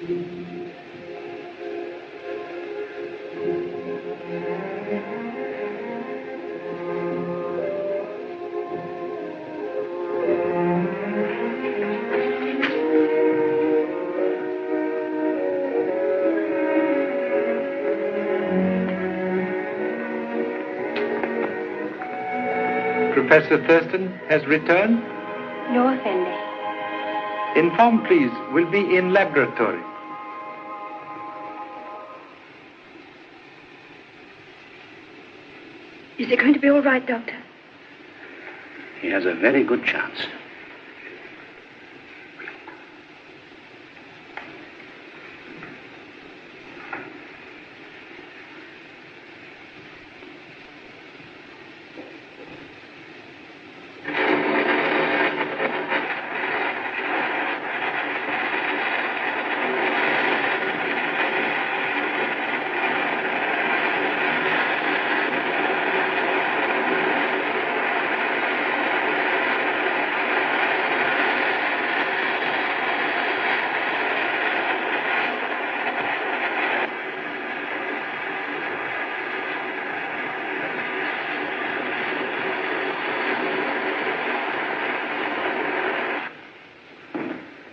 Professor Thurston has returned? No, Effendi. Inform, please, will be in laboratory. Is it going to be all right, Doctor? He has a very good chance.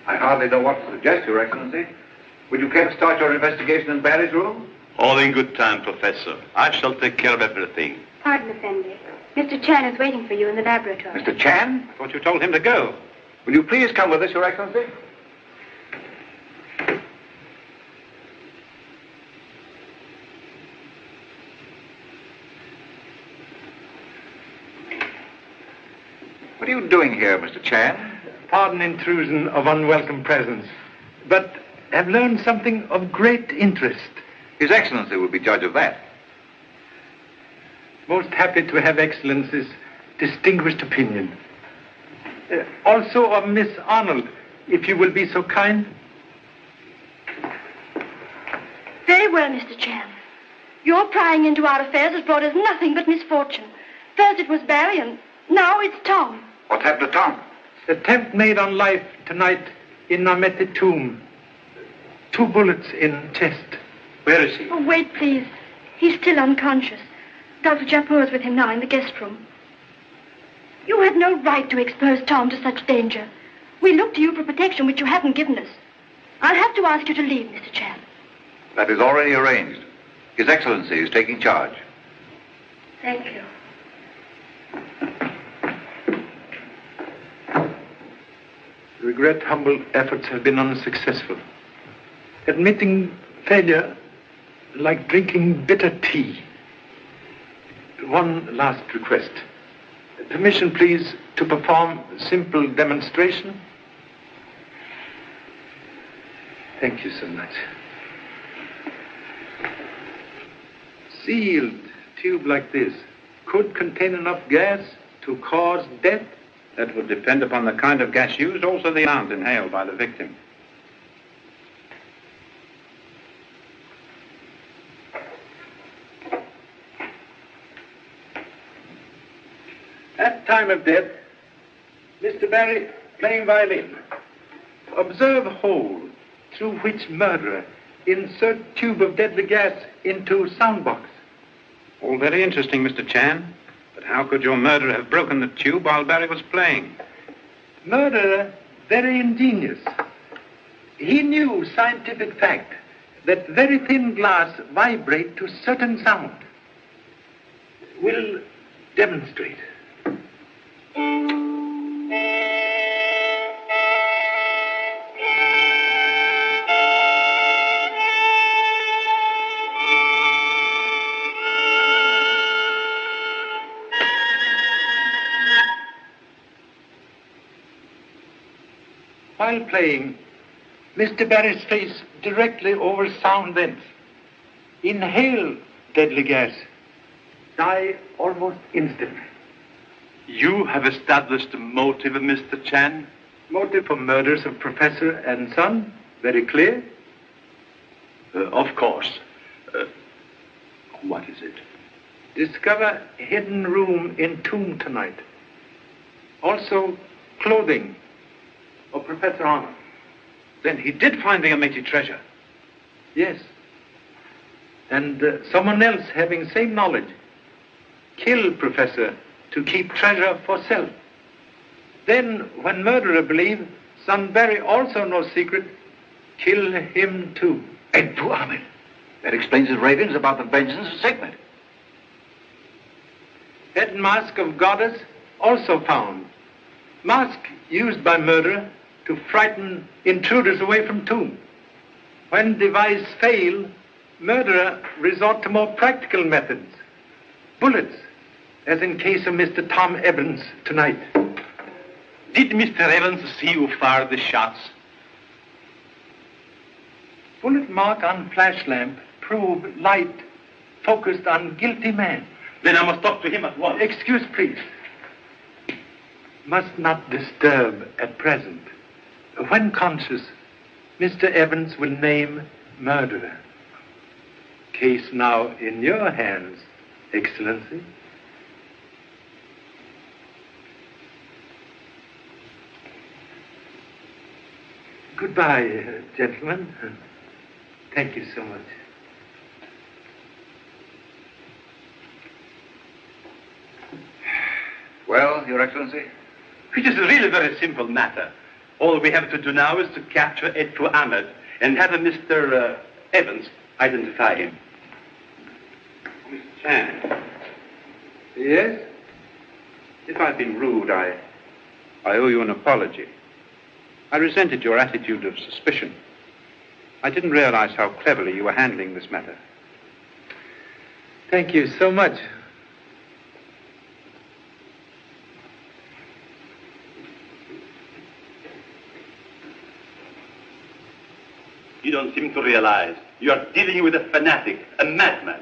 I hardly know what to suggest, Your Excellency. Would you care to start your investigation in Barry's room? All in good time, Professor. I shall take care of everything. Pardon, Effendi. Mr. Chan is waiting for you in the laboratory. Mr. Chan? I thought you told him to go. Will you please come with us, Your Excellency? What are you doing here, Mr. Chan? Pardon intrusion of unwelcome presence, but have learned something of great interest. His Excellency will be judge of that. Most happy to have Excellency's distinguished opinion. Also of Miss Arnold, if you will be so kind. Very well, Mr. Chan. Your prying into our affairs has brought us nothing but misfortune. First it was Barry, and now it's Tom. What happened to Tom? Attempt made on life tonight in Namete tomb. 2 bullets in chest. Where is he? Oh, wait, please. He's still unconscious. Dr. Japur is with him now in the guest room. You had no right to expose Tom to such danger. We looked to you for protection, which you haven't given us. I'll have to ask you to leave, Mr. Chan. That is already arranged. His Excellency is taking charge. Thank you. Regret humble efforts have been unsuccessful. Admitting failure like drinking bitter tea. One last request. Permission, please, to perform a simple demonstration. Thank you so much. Sealed tube like this could contain enough gas to cause death. That would depend upon the kind of gas used, also the amount inhaled by the victim. At time of death, Mr. Barry playing violin. Observe hole through which murderer insert tube of deadly gas into sound box. All very interesting, Mr. Chan. But how could your murderer have broken the tube while Barry was playing? Murderer, very ingenious. He knew scientific fact that very thin glass vibrate to certain sound. Will demonstrate. While playing, Mr. Barry's face directly over sound vents. Inhale deadly gas. Die almost instantly. You have established the motive, Mr. Chan? Motive for murders of professor and son? Very clear? Of course. What is it? Discover hidden room in tomb tonight. Also, clothing of Professor Arnold. Then he did find the Ameti treasure. Yes. And someone else having same knowledge killed Professor to keep treasure for self. Then, when murderer believe Sunbury also knows secret, kill him too. And to Ahmed. That explains his ravings about the vengeance of Sekhmet. Head mask of goddess also found. Mask used by murderer to frighten intruders away from tomb. When device fail, murderer resort to more practical methods. Bullets, as in case of Mr. Tom Evans tonight. Did Mr. Evans see you fire the shots? Bullet mark on flash lamp prove light focused on guilty man. Then I must talk to him at once. Excuse, please. Must not disturb at present. When conscious, Mr. Evans will name murderer. Case now in your hands, Excellency. Goodbye, gentlemen. Thank you so much. Well, Your Excellency? It is really a very simple matter. All we have to do now is to capture Edfu Ahmed and have Mr. Evans identify him. Mr. Chan. Yes? If I've been rude, I owe you an apology. I resented your attitude of suspicion. I didn't realize how cleverly you were handling this matter. Thank you so much. You don't seem to realize you are dealing with a fanatic, a madman.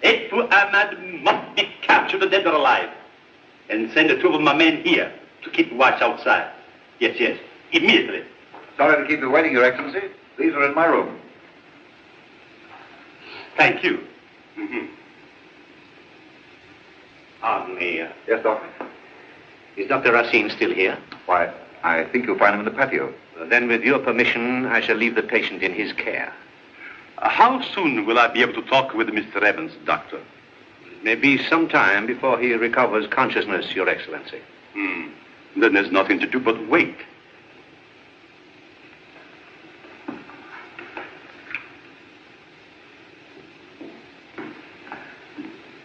Edfu Ahmed must be captured dead or alive. And send two of my men here to keep watch outside. Yes, yes, immediately. Sorry to keep you waiting, Your Excellency. These are in my room. Thank you. Mm-hmm. Pardon me. Yes, Doctor? Is Dr. Racine still here? Why, I think you'll find him in the patio. Then, with your permission, I shall leave the patient in his care. How soon will I be able to talk with Mr. Evans, Doctor? It may be some time before he recovers consciousness, Your Excellency. Then there's nothing to do but wait.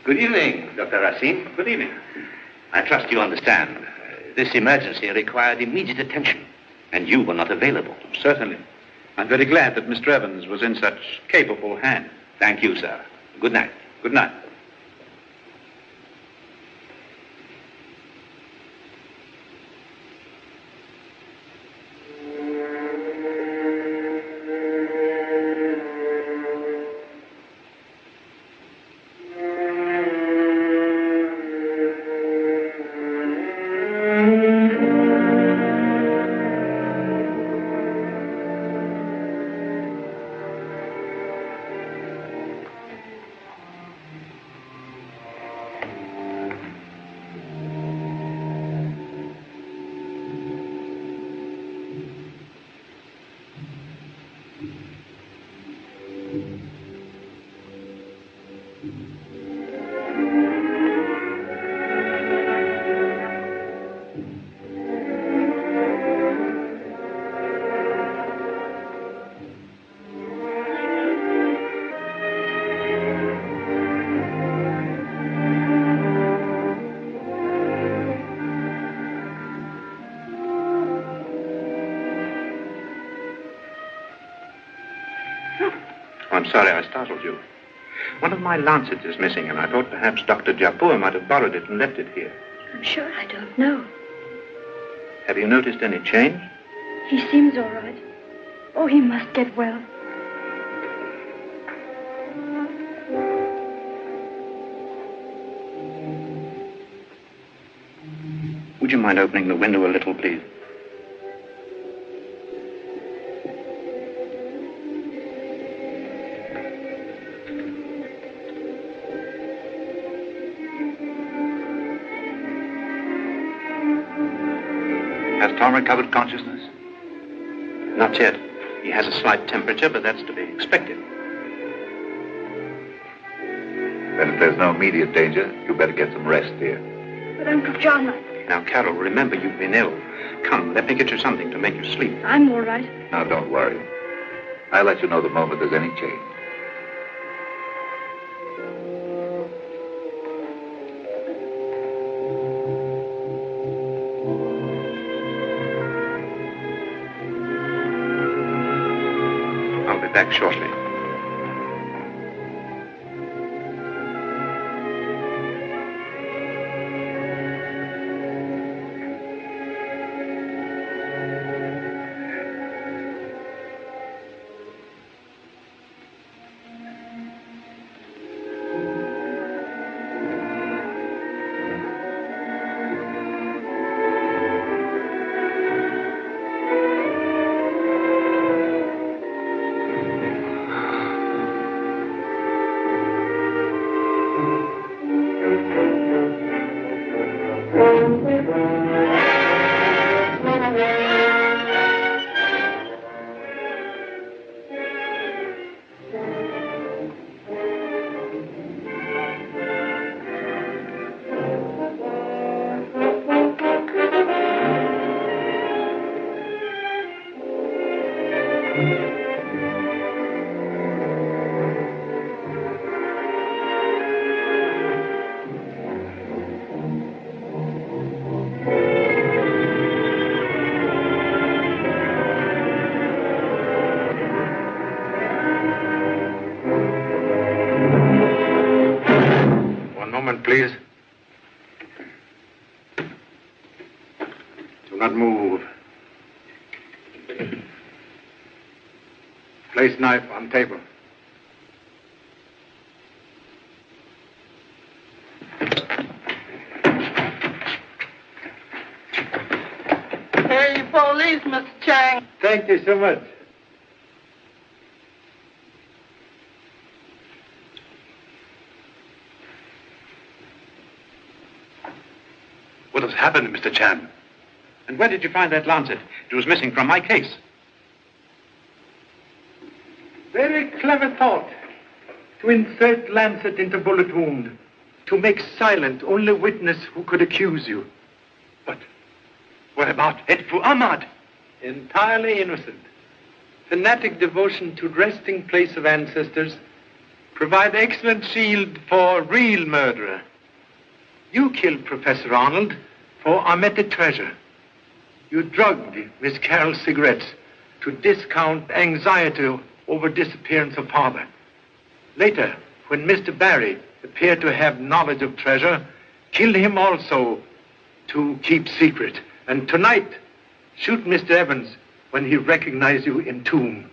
Good evening, Dr. Racine. Good evening. I trust you understand. This emergency required immediate attention, and you were not available. Certainly. I'm very glad that Mr. Evans was in such capable hands. Thank you, sir. Good night. Good night. I'm sorry I startled you. One of my lancets is missing, and I thought perhaps Dr. Japur might have borrowed it and left it here. I'm sure I don't know. Have you noticed any change? He seems all right. Oh, he must get well. Would you mind opening the window a little, please? Has Tom recovered consciousness? Not yet. He has a slight temperature, but that's to be expected. Then if there's no immediate danger, you better get some rest, dear. But Uncle John, Now, Carol, remember you've been ill. Come, let me get you something to make you sleep. I'm all right. Now, don't worry. I'll let you know the moment there's any change. I'll be back shortly. Please. Do not move. Place knife on table. Hey, police, Mr. Chang. Thank you so much. What has happened, Mr. Chan? And where did you find that lancet? It was missing from my case. Very clever thought. To insert lancet into bullet wound. To make silent only witness who could accuse you. But what about Edfu Ahmad? Entirely innocent. Fanatic devotion to resting place of ancestors provide excellent shield for real murderer. You killed Professor Arnold for Ahmete treasure. You drugged Miss Carroll's cigarettes to discount anxiety over disappearance of father. Later, when Mr. Barry appeared to have knowledge of treasure, killed him also to keep secret. And tonight, shoot Mr. Evans when he recognized you in tomb.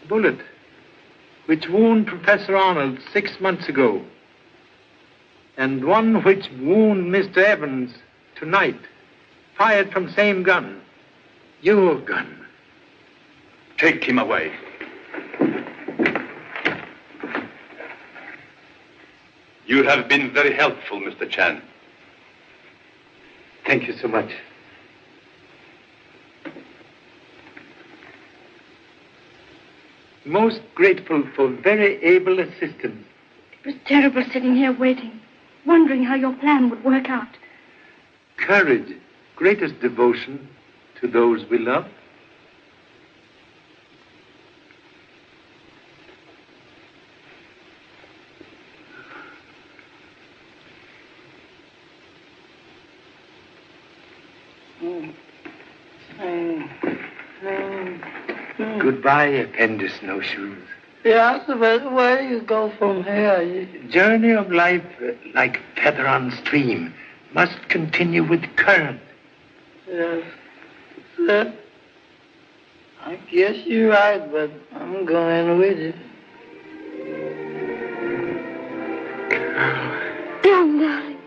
Bullet which wound Professor Arnold 6 months ago, and one which wound Mr. Evans tonight, fired from same gun, your gun. Take him away. You have been very helpful, Mr. Chan. Thank you so much. Most grateful for very able assistance. It was terrible sitting here waiting, wondering how your plan would work out. Courage, greatest devotion to those we love. Goodbye, Appendix Snowshoes. Yeah, so where do you go from here? Journey of life, like feather on stream, must continue with current. Yes, sir. I guess you're right, but I'm going with you. Down, darling.